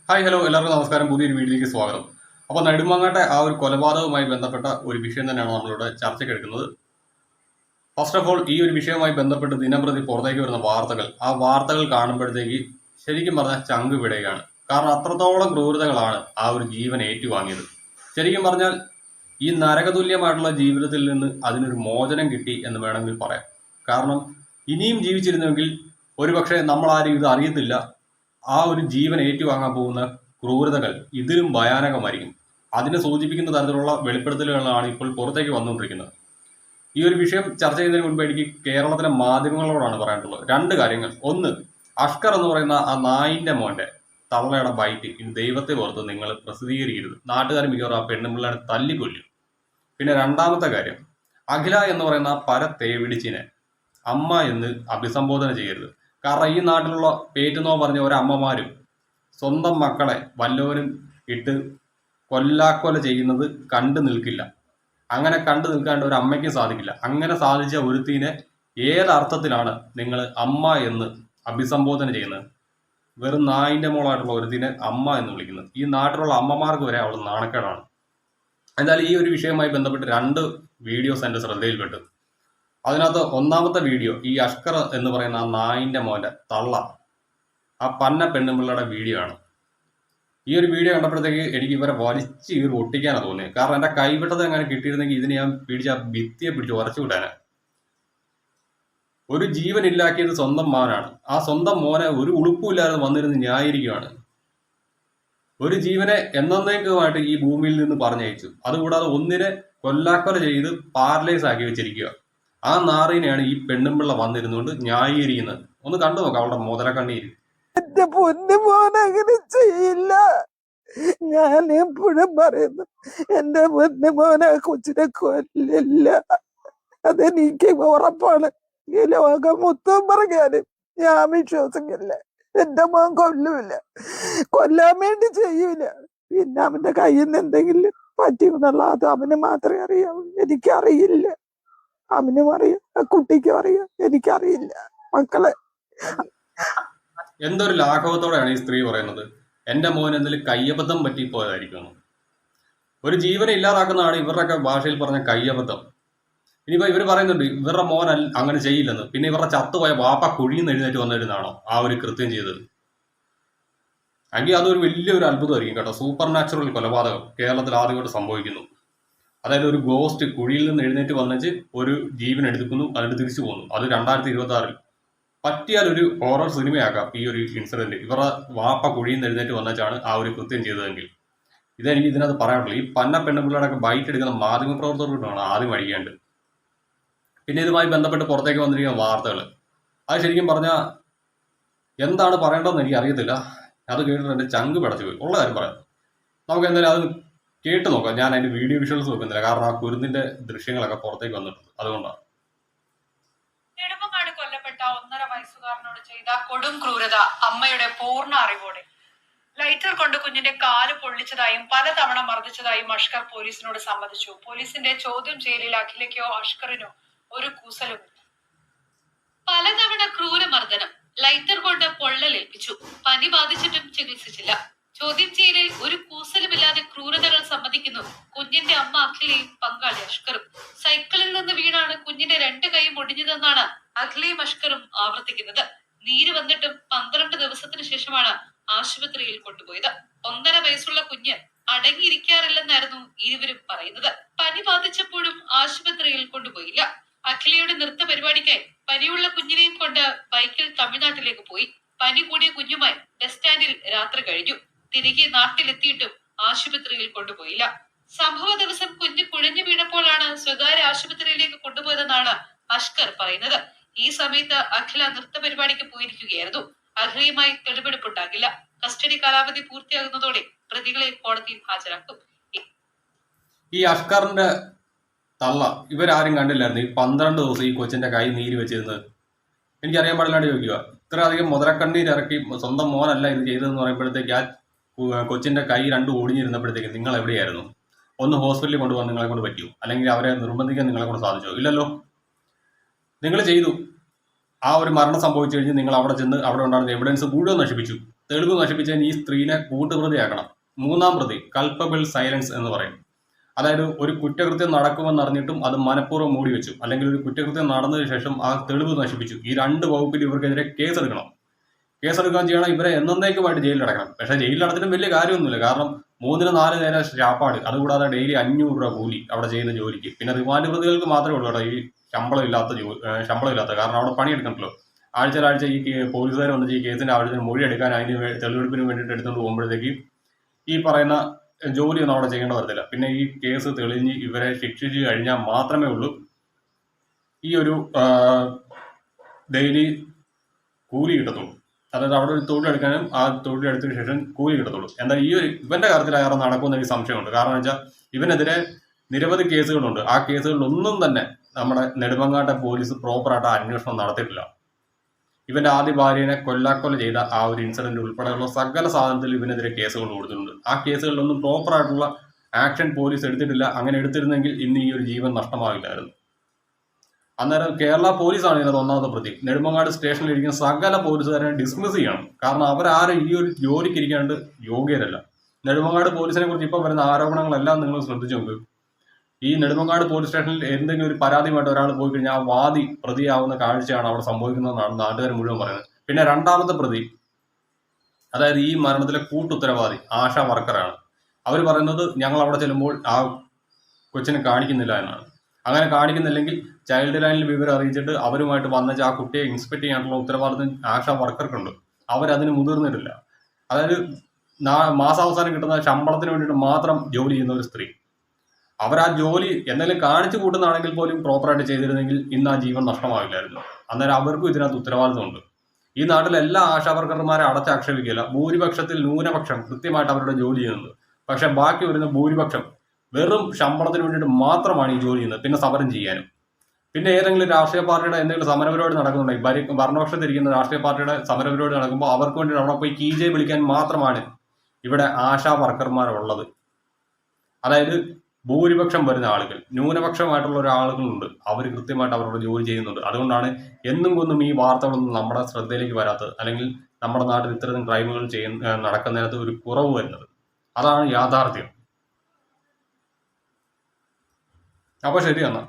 Hi hello എല്ലാവർക്കും നമസ്കാരം. പുതിയൊരു വീഡിയോയിലേക്ക് സ്വാഗതം. അപ്പോൾ നെടുമങ്ങാട്ടെ ആ ഒരു കൊലപാതകവുമായി ബന്ധപ്പെട്ട ഒരു വിഷയം തന്നെയാണ് നമ്മളിവിടെ ചർച്ചയ്ക്ക് എടുക്കുന്നത്. ഫസ്റ്റ് ഓഫ് ഓൾ ഈ ഒരു വിഷയവുമായി ബന്ധപ്പെട്ട് ദിനംപ്രതി പുറത്തേക്ക് വരുന്ന വാർത്തകൾ, ആ വാർത്തകൾ കാണുമ്പോഴത്തേക്ക് ശരിക്കും പറഞ്ഞാൽ ചങ്ക് വിടുകയാണ്. കാരണം അത്രത്തോളം ക്രൂരതകളാണ് ആ ഒരു ജീവൻ ഏറ്റുവാങ്ങിയത്. ശരിക്കും പറഞ്ഞാൽ ഈ നരകതുല്യമായിട്ടുള്ള ജീവിതത്തിൽ നിന്ന് അതിനൊരു മോചനം കിട്ടി എന്ന് വേണമെങ്കിൽ പറയാം. കാരണം ഇനിയും ജീവിച്ചിരുന്നെങ്കിൽ ഒരുപക്ഷെ നമ്മളാരും ഇത് അറിയത്തില്ല. ആ ഒരു ജീവൻ ഏറ്റുവാങ്ങാൻ പോകുന്ന ക്രൂരതകൾ ഇതിലും ഭയാനകമായിരിക്കും. അതിനെ സൂചിപ്പിക്കുന്ന തരത്തിലുള്ള വെളിപ്പെടുത്തലുകളാണ് ഇപ്പോൾ പുറത്തേക്ക് വന്നുകൊണ്ടിരിക്കുന്നത്. ഈ ഒരു വിഷയം ചർച്ച ചെയ്യുന്നതിന് മുൻപ് എനിക്ക് കേരളത്തിലെ മാധ്യമങ്ങളോടാണ് പറയാനുള്ളത് രണ്ട് കാര്യങ്ങൾ. ഒന്ന്, അഷ്കർ എന്ന് പറയുന്ന ആ നായിന്റെ മോന്റെ തള്ളയുടെ ബൈറ്റ് ഇനി ദൈവത്തെ ഓർത്ത് നിങ്ങൾ പ്രസിദ്ധീകരിക്കരുത്. നാട്ടുകാർ മിക്കവാറും ആ പെണ്ണുപിള്ളേരെ തല്ലിക്കൊല്ലും. പിന്നെ രണ്ടാമത്തെ കാര്യം, അഖില എന്ന് പറയുന്ന പരത്തേവിടിച്ചിനെ അമ്മ എന്ന് അഭിസംബോധന ചെയ്യരുത്. കാരണം ഈ നാട്ടിലുള്ള പേറ്റെന്നോ പറഞ്ഞ ഒരമ്മമാരും സ്വന്തം മക്കളെ വല്ലവരും ഇട്ട് കൊല്ലാക്കൊല ചെയ്യുന്നത് കണ്ടു നിൽക്കില്ല. അങ്ങനെ കണ്ടു നിൽക്കാണ്ട് ഒരു അമ്മയ്ക്കും സാധിക്കില്ല. അങ്ങനെ സാധിച്ച ഒരുത്തിനെ ഏതർത്ഥത്തിലാണ് നിങ്ങൾ അമ്മ എന്ന് അഭിസംബോധന ചെയ്യുന്നത്? വെറും നായിന്റെ മോളായിട്ടുള്ള ഒരുത്തിനെ അമ്മ എന്ന് വിളിക്കുന്നത് ഈ നാട്ടിലുള്ള അമ്മമാർക്ക് വരെ അവൾ നാണക്കേടാണ്. എന്നാൽ ഈ ഒരു വിഷയവുമായി ബന്ധപ്പെട്ട് രണ്ട് വീഡിയോസ് എൻ്റെ ശ്രദ്ധയിൽപ്പെട്ടു. അതിനകത്ത് ഒന്നാമത്തെ വീഡിയോ ഈ അഷ്കർ എന്ന് പറയുന്ന ആ നായിന്റെ മോന്റെ തള്ള ആ പന്ന പെണ്ണുമ്പിള്ളയുടെ വീഡിയോ ആണ്. ഈ ഒരു വീഡിയോ കണ്ടപ്പോഴത്തേക്ക് എനിക്ക് ഇവരെ വലിച്ച് ഈ ഒട്ടിക്കാനാണ് തോന്നിയത്. കാരണം എൻ്റെ കൈവിട്ടത് അങ്ങനെ കിട്ടിയിരുന്നെങ്കിൽ ഇതിനെ ഞാൻ പിടിച്ച് ആ ഭിത്തിയെ പിടിച്ച് ഉറച്ചു വിടാനാണ്. ഒരു ജീവൻ ഇല്ലാക്കിയത് സ്വന്തം മോനാണ്. ആ സ്വന്തം മോനെ ഒരു ഉളുപ്പുമില്ലാതെ വന്നിരുന്ന് ന്യായീകരിക്കുകയാണ്. ഒരു ജീവനെ എന്നേക്കുമായിട്ട് ഈ ഭൂമിയിൽ നിന്ന് പറഞ്ഞയച്ചു. അതുകൂടാതെ ഒന്നിനെ കൊല്ലാക്കൊല ചെയ്ത് പാരലൈസ് ആക്കി വെച്ചിരിക്കുക. ആ നാറിനെയാണ് ഈ പെണ്ണുമ്പിള്ള വന്നിരുന്നുകൊണ്ട് ന്യായീകരിക്കുന്നത്. ഒന്ന് കണ്ടു നോക്കാം അവളുടെ മുതല കണ്ണീര്. എന്റെ പൊന്നു മോൻ അങ്ങനെ ചെയ്യില്ല. ഞാൻ എപ്പോഴും പറയുന്നു, എന്റെ പൊന്നു മോൻ ആ കൊച്ചിനെ കൊല്ലില്ല. അതെനിക്ക് ഉറപ്പാണ്. ഈ ലോകം മൊത്തം പറഞ്ഞാലും ഞാൻ വിശ്വസിക്കില്ല. എന്റെ മോൻ കൊല്ലൂല, കൊല്ലാൻ വേണ്ടി ചെയ്യൂല. പിന്നെ അവന്റെ കയ്യിൽ നിന്ന് എന്തെങ്കിലും പറ്റിയെന്നുള്ള അത് അവന് മാത്രമേ അറിയാവൂ. എനിക്കറിയില്ല. അവനും അറിയാം, ആ കുട്ടിക്കും അറിയാം, എനിക്കറിയില്ല. മക്കളെ എന്തൊരു ലാഘവത്തോടെയാണ് ഈ സ്ത്രീ പറയുന്നത്. എൻ്റെ മോൻ എന്തെങ്കിലും കയ്യബദ്ധം പറ്റിപ്പോയതായിരിക്കും. ഒരു ജീവനെ ഇല്ലാതാക്കുന്നതാണ് ഇവരുടെയൊക്കെ ഭാഷയിൽ പറഞ്ഞ കയ്യബദ്ധം. ഇനിയിപ്പോൾ ഇവർ പറയുന്നുണ്ട് ഇവരുടെ മോൻ അങ്ങനെ ചെയ്യില്ലെന്ന്. പിന്നെ ഇവരുടെ ചത്തുപോയ വാപ്പ കുഴിന്ന് എഴുന്നേറ്റ് വന്നിരുന്നാണോ ആ ഒരു കൃത്യം ചെയ്തത്? എങ്കിൽ അതൊരു വലിയൊരു അത്ഭുതമായിരിക്കും കേട്ടോ. സൂപ്പർ നാച്ചുറൽ കൊലപാതകം കേരളത്തിൽ ആദ്യമായിട്ട് സംഭവിക്കുന്നു. അതായത് ഒരു ഗോസ്റ്റ് കുഴിയിൽ നിന്ന് എഴുന്നേറ്റ് വന്നിട്ട് ഒരു ജീവൻ എടുക്കുന്നു, അതിന് തിരിച്ചു പോകുന്നു. അത് 2026 പറ്റിയാൽ ഒരു ഹൊറർ സിനിമയാക്കാം ഈ ഒരു ഇൻസിഡന്റ്. ഇവരുടെ വാപ്പ കുഴിയിൽ നിന്ന് എഴുന്നേറ്റ് വന്നിട്ടാണ് ആ ഒരു കൃത്യം ചെയ്തതെങ്കിൽ. ഇതെനിക്ക് ഇതിനകത്ത് പറയാനുള്ളൂ. ഈ പന്ന പെണ്ണുപിള്ളേരൊക്കെ ബൈറ്റ് എടുക്കുന്ന മാധ്യമപ്രവർത്തകരോടാണ് ആദ്യം അഴിയേണ്ടത്. പിന്നെ ഇതുമായി ബന്ധപ്പെട്ട് പുറത്തേക്ക് വന്നിരിക്കുന്ന വാർത്തകൾ, അത് ശരിക്കും പറഞ്ഞാൽ എന്താണ് പറയേണ്ടതെന്ന് എനിക്ക് അറിയത്തില്ല. അത് കേട്ടിട്ട് എൻ്റെ ചങ്ക് പിടച്ചു പോയി. ഉള്ള കാര്യം പറയാം. നമുക്ക് എന്തായാലും അത് കേട്ട് നോക്കാം. ഞാൻ അതിന്റെ വീഡിയോ വിഷ്വൽസ് നോക്കുന്നില്ല, കാരണം ആ കുരുന്നിന്റെ ദൃശ്യങ്ങളൊക്കെ പുറത്തേക്ക് വന്നിട്ടുണ്ട്. അതുകൊണ്ടാണ്. നെടുമങ്ങാട് കൊല്ലപ്പെട്ട 1.5 വയസ്സുകാരനോട് ചെയ്ത കൊടും ക്രൂരത അമ്മയുടെ പൂർണ്ണ അറിവോടെ ലൈറ്റർ കൊണ്ട് കുഞ്ഞിന്റെ കാല് പൊള്ളിച്ചതായും പലതവണ മർദ്ദിച്ചതായും അഷ്കർ പോലീസിനോട് സമ്മതിച്ചു. പോലീസിന്റെ ചോദ്യം ചെയ്യലിൽ അഖിലയ്ക്കോ അഷ്കറിനോ ഒരു കൂസലുമില്ല. പലതവണ ക്രൂരമർദ്ദനം, ലൈറ്റർ കൊണ്ട് പൊള്ളലേൽപ്പിച്ചു, പനി ബാധിച്ചിട്ടും ചികിത്സിച്ചില്ല. ചോദ്യം ചെയ്യലിൽ ഒരു കൂസലുമില്ലാതെ ക്രൂരതകൾ സമ്മതിക്കുന്നു കുഞ്ഞിന്റെ അമ്മ അഖിലയും പങ്കാളി അഷ്കറും. സൈക്കിളിൽ നിന്ന് വീണാണ് കുഞ്ഞിന്റെ 2 കൈയും ഒടിഞ്ഞതെന്നാണ് അഖിലയും അഷ്കറും ആവർത്തിക്കുന്നത്. നീര് വന്നിട്ടും 12 ദിവസത്തിന് ശേഷമാണ് ആശുപത്രിയിൽ കൊണ്ടുപോയത്. 1.5 വയസ്സുള്ള കുഞ്ഞ് അടങ്ങിയിരിക്കാറില്ലെന്നായിരുന്നു ഇരുവരും പറയുന്നത്. പനി ബാധിച്ചപ്പോഴും ആശുപത്രിയിൽ കൊണ്ടുപോയില്ല. അഖിലയുടെ നൃത്ത പരിപാടിക്കായി പനിയുള്ള കുഞ്ഞിനെയും കൊണ്ട് ബൈക്കിൽ തമിഴ്നാട്ടിലേക്ക് പോയി. പനി കൂടിയ കുഞ്ഞുമായി ബസ് സ്റ്റാൻഡിൽ രാത്രി കഴിഞ്ഞു. തിരികെ നാട്ടിലെത്തിയിട്ടും ആശുപത്രിയിൽ കൊണ്ടുപോയില്ല. സംഭവ ദിവസം കുഞ്ഞ് കുഴഞ്ഞു വീണപ്പോഴാണ് സ്വകാര്യ ആശുപത്രിയിലേക്ക് കൊണ്ടുപോയതെന്നാണ് അഷ്കർ പറയുന്നത്. ഈ സമയത്ത് അഖില നൃത്ത പരിപാടിക്ക് പോയിരിക്കുകയായിരുന്നു. അഖിലയുമായി തെളിവെടുപ്പുണ്ടാകില്ല. കസ്റ്റഡി കാലാവധി പൂർത്തിയാകുന്നതോടെ പ്രതികളെ കോടതിയിൽ ഹാജരാക്കും. ഈ അഷ്കറിന്റെ തള്ള ഇവരാരും കണ്ടില്ലായിരുന്നു ഈ 12 ദിവസം ഈ കൊച്ചിന്റെ കൈ നീര് വെച്ചിരുന്നത്. എനിക്കറിയാൻ പാടില്ലാണ്ട് ചോദിക്കുക. ഇത്രയധികം മുതലക്കണ്ണീർ ഇറക്കി സ്വന്തം മോനല്ല ഇത് ചെയ്തതെന്ന് പറയുമ്പോഴത്തേക്ക് ആ കൊച്ചിന്റെ കൈ 2 ഒടിഞ്ഞിരുന്നപ്പോഴത്തേക്ക് നിങ്ങൾ എവിടെയായിരുന്നു? ഒന്ന് ഹോസ്പിറ്റലിൽ കൊണ്ടുപോകാൻ നിങ്ങളെ കൊണ്ട് പറ്റിയോ? അല്ലെങ്കിൽ അവരെ നിർബന്ധിക്കാൻ നിങ്ങളെ കൊണ്ട് സാധിച്ചോ? ഇല്ലല്ലോ. നിങ്ങൾ ചെയ്തു. ആ ഒരു മരണം സംഭവിച്ചു കഴിഞ്ഞ് നിങ്ങൾ അവിടെ ചെന്ന് അവിടെ ഉണ്ടായിരുന്ന എവിഡൻസ് മുഴുവൻ നശിപ്പിച്ചു. തെളിവ് നശിപ്പിച്ചതിന് ഈ സ്ത്രീനെ കൂട്ടുപ്രതിയാക്കണം. മൂന്നാം പ്രതി കൾപ്പബിൾ സൈലൻസ് എന്ന് പറയും. അതായത് ഒരു കുറ്റകൃത്യം നടക്കുമെന്ന് അറിഞ്ഞിട്ടും അത് മനഃപൂർവ്വം മൂടി വെച്ചു, അല്ലെങ്കിൽ ഒരു കുറ്റകൃത്യം നടന്നതിന് ശേഷം ആ തെളിവ് നശിപ്പിച്ചു. ഈ 2 വകുപ്പിൽ ഇവർക്കെതിരെ കേസെടുക്കണം. കേസെടുക്കാൻ ചെയ്യണം, ഇവരെ എന്നേക്കുമായിട്ട് ജയിലിലടക്കണം. പക്ഷേ ജയിലിലടച്ചിട്ടും വലിയ കാര്യമൊന്നുമില്ല. കാരണം 3-4 നേരം ശാപ്പാട്, അതുകൂടാതെ ഡെയിലി 500 രൂപ കൂലി അവിടെ ചെയ്യുന്ന ജോലിക്ക്. പിന്നെ റിമാൻഡ് പ്രതികൾക്ക് മാത്രമേ ഉള്ളൂ കേട്ടോ ഈ ശമ്പളമില്ലാത്ത. കാരണം അവിടെ പണിയെടുക്കണമല്ലോ. ആഴ്ചയിലാഴ്ച ഈ പോലീസുകാർ വന്നിട്ട് ഈ കേസിന്റെ ആവശ്യത്തിന് മൊഴി എടുക്കാൻ, അതിന് തെളിവെടുപ്പിന് വേണ്ടിയിട്ട് എടുത്തുകൊണ്ട് പോകുമ്പോഴത്തേക്ക് ഈ പറയുന്ന ജോലിയൊന്നും അവിടെ ചെയ്യേണ്ട വരത്തില്ല. പിന്നെ ഈ കേസ് തെളിഞ്ഞ് ഇവരെ ശിക്ഷിച്ച് കഴിഞ്ഞാൽ മാത്രമേ ഉള്ളൂ ഈ ഒരു ഡെയിലി കൂലി കിട്ടത്തുള്ളൂ. അതായത് അവിടെ ഒരു തൊഴിലെടുക്കാനും ആ തൊഴിലെടുത്തതിന് ശേഷം കൂലി കിട്ടത്തുള്ളൂ. എന്നാൽ ഈ ഒരു ഇവന്റെ കാര്യത്തിൽ അയാൾ നടക്കുമെന്ന് എനിക്ക് സംശയമുണ്ട്. കാരണം എന്ന് വെച്ചാൽ ഇവനെതിരെ നിരവധി കേസുകളുണ്ട്. ആ കേസുകളിലൊന്നും തന്നെ നമ്മുടെ നെടുമങ്ങാട്ടെ പോലീസ് പ്രോപ്പറായിട്ട് അന്വേഷണം നടത്തിയിട്ടില്ല. ഇവന്റെ ആദ്യ ഭാര്യനെ കൊല്ലാക്കൊല ചെയ്ത ആ ഒരു ഇൻസിഡന്റ് ഉൾപ്പെടെയുള്ള സകല സാധനത്തിൽ ഇവനെതിരെ കേസുകൾ കൊടുത്തിട്ടുണ്ട്. ആ കേസുകളിലൊന്നും പ്രോപ്പറായിട്ടുള്ള ആക്ഷൻ പോലീസ് എടുത്തിട്ടില്ല. അങ്ങനെ എടുത്തിരുന്നെങ്കിൽ ഇന്ന് ഈ ഒരു ജീവൻ നഷ്ടമാവില്ലായിരുന്നു. അന്നേരം കേരള പോലീസാണ് ഇതിനകത്ത് ഒന്നാമത്തെ പ്രതി. നെടുമങ്ങാട് സ്റ്റേഷനിൽ ഇരിക്കുന്ന സകല പോലീസുകാരെ ഡിസ്മിസ് ചെയ്യണം. കാരണം അവരാരും ഈ ഒരു ജോലിക്ക് ഇരിക്കാണ്ട് യോഗ്യരല്ല. നെടുമങ്ങാട് പോലീസിനെ കുറിച്ച് ഇപ്പം വരുന്ന ആരോപണങ്ങളെല്ലാം നിങ്ങൾ ശ്രദ്ധിച്ചു നോക്ക്. ഈ നെടുമങ്ങാട് പോലീസ് സ്റ്റേഷനിൽ എന്തെങ്കിലും ഒരു പരാതിയുമായിട്ട് ഒരാൾ പോയി കഴിഞ്ഞാൽ ആ വാദി പ്രതിയാവുന്ന കാഴ്ചയാണ് അവിടെ സംഭവിക്കുന്നതെന്നാണ് നാട്ടുകാർ മുഴുവൻ പറയുന്നത്. പിന്നെ രണ്ടാമത്തെ പ്രതി, അതായത് ഈ മരണത്തിലെ കൂട്ടുത്തരവാദി ആശാ വർക്കറാണ്. അവർ പറയുന്നത് ഞങ്ങൾ അവിടെ ചെല്ലുമ്പോൾ ആ കൊച്ചിനെ കാണിക്കുന്നില്ല എന്നാണ്. അങ്ങനെ കാണിക്കുന്നില്ലെങ്കിൽ ചൈൽഡ് ലൈനിൽ വിവരം അറിയിച്ചിട്ട് അവരുമായിട്ട് വന്നിട്ട് ആ കുട്ടിയെ ഇൻസ്പെക്ട് ചെയ്യാനുള്ള ഉത്തരവാദിത്വം ആശാ വർക്കർക്കുണ്ട്. അവരതിന് മുതിർന്നിട്ടില്ല. അതായത് മാസാവസാനം കിട്ടുന്ന ശമ്പളത്തിന് വേണ്ടിയിട്ട് മാത്രം ജോലി ചെയ്യുന്ന ഒരു സ്ത്രീ. അവർ ആ ജോലി എന്തെങ്കിലും കാണിച്ചു കൂട്ടുന്നതാണെങ്കിൽ പോലും പ്രോപ്പറായിട്ട് ചെയ്തിരുന്നെങ്കിൽ ഇന്ന് ആ ജീവൻ നഷ്ടമാവില്ലായിരുന്നു. അന്നേരം അവർക്കും ഇതിനകത്ത് ഉത്തരവാദിത്വമുണ്ട്. ഈ നാട്ടിലെ എല്ലാ ആശാവർക്കർമാരെ അടച്ചാക്ഷേപിക്കില്ല. ഭൂരിപക്ഷത്തിൽ ന്യൂനപക്ഷം കൃത്യമായിട്ട് അവരുടെ ജോലി ചെയ്യുന്നത്. പക്ഷെ ബാക്കി വരുന്ന ഭൂരിപക്ഷം വെറും ശമ്പളത്തിന് വേണ്ടിയിട്ട് മാത്രമാണ് ഈ ജോലി ചെയ്യുന്നത്. പിന്നെ സമരം ചെയ്യാനും, പിന്നെ ഏതെങ്കിലും രാഷ്ട്രീയ പാർട്ടിയുടെ എന്തെങ്കിലും സമരപരിപാടി നടക്കുന്നുണ്ടെങ്കിൽ ഭരണപക്ഷത്തിരിക്കുന്ന രാഷ്ട്രീയ പാർട്ടിയുടെ സമരപരിപാടി നടക്കുമ്പോൾ അവർക്ക് വേണ്ടി അവിടെ പോയി കീജെ വിളിക്കാൻ മാത്രമാണ് ഇവിടെ ആശാ വർക്കർമാരുള്ളത്. അതായത് ഭൂരിപക്ഷം വരുന്ന ആളുകൾ, ന്യൂനപക്ഷമായിട്ടുള്ള ഒരാളുകളുണ്ട്, അവർ കൃത്യമായിട്ട് അവരുടെ ജോലി ചെയ്യുന്നുണ്ട്. അതുകൊണ്ടാണ് എന്നും കൊന്നും ഈ വാർത്തകളൊന്നും നമ്മുടെ ശ്രദ്ധയിലേക്ക് വരാത്തത്, അല്ലെങ്കിൽ നമ്മുടെ നാട്ടിൽ ഇത്തരം ക്രൈമുകൾ നടക്കുന്നതിനകത്ത് ഒരു കുറവ് വരുന്നത്. അതാണ് യാഥാർത്ഥ്യം. അപ്പോൾ ശരി എന്നാ.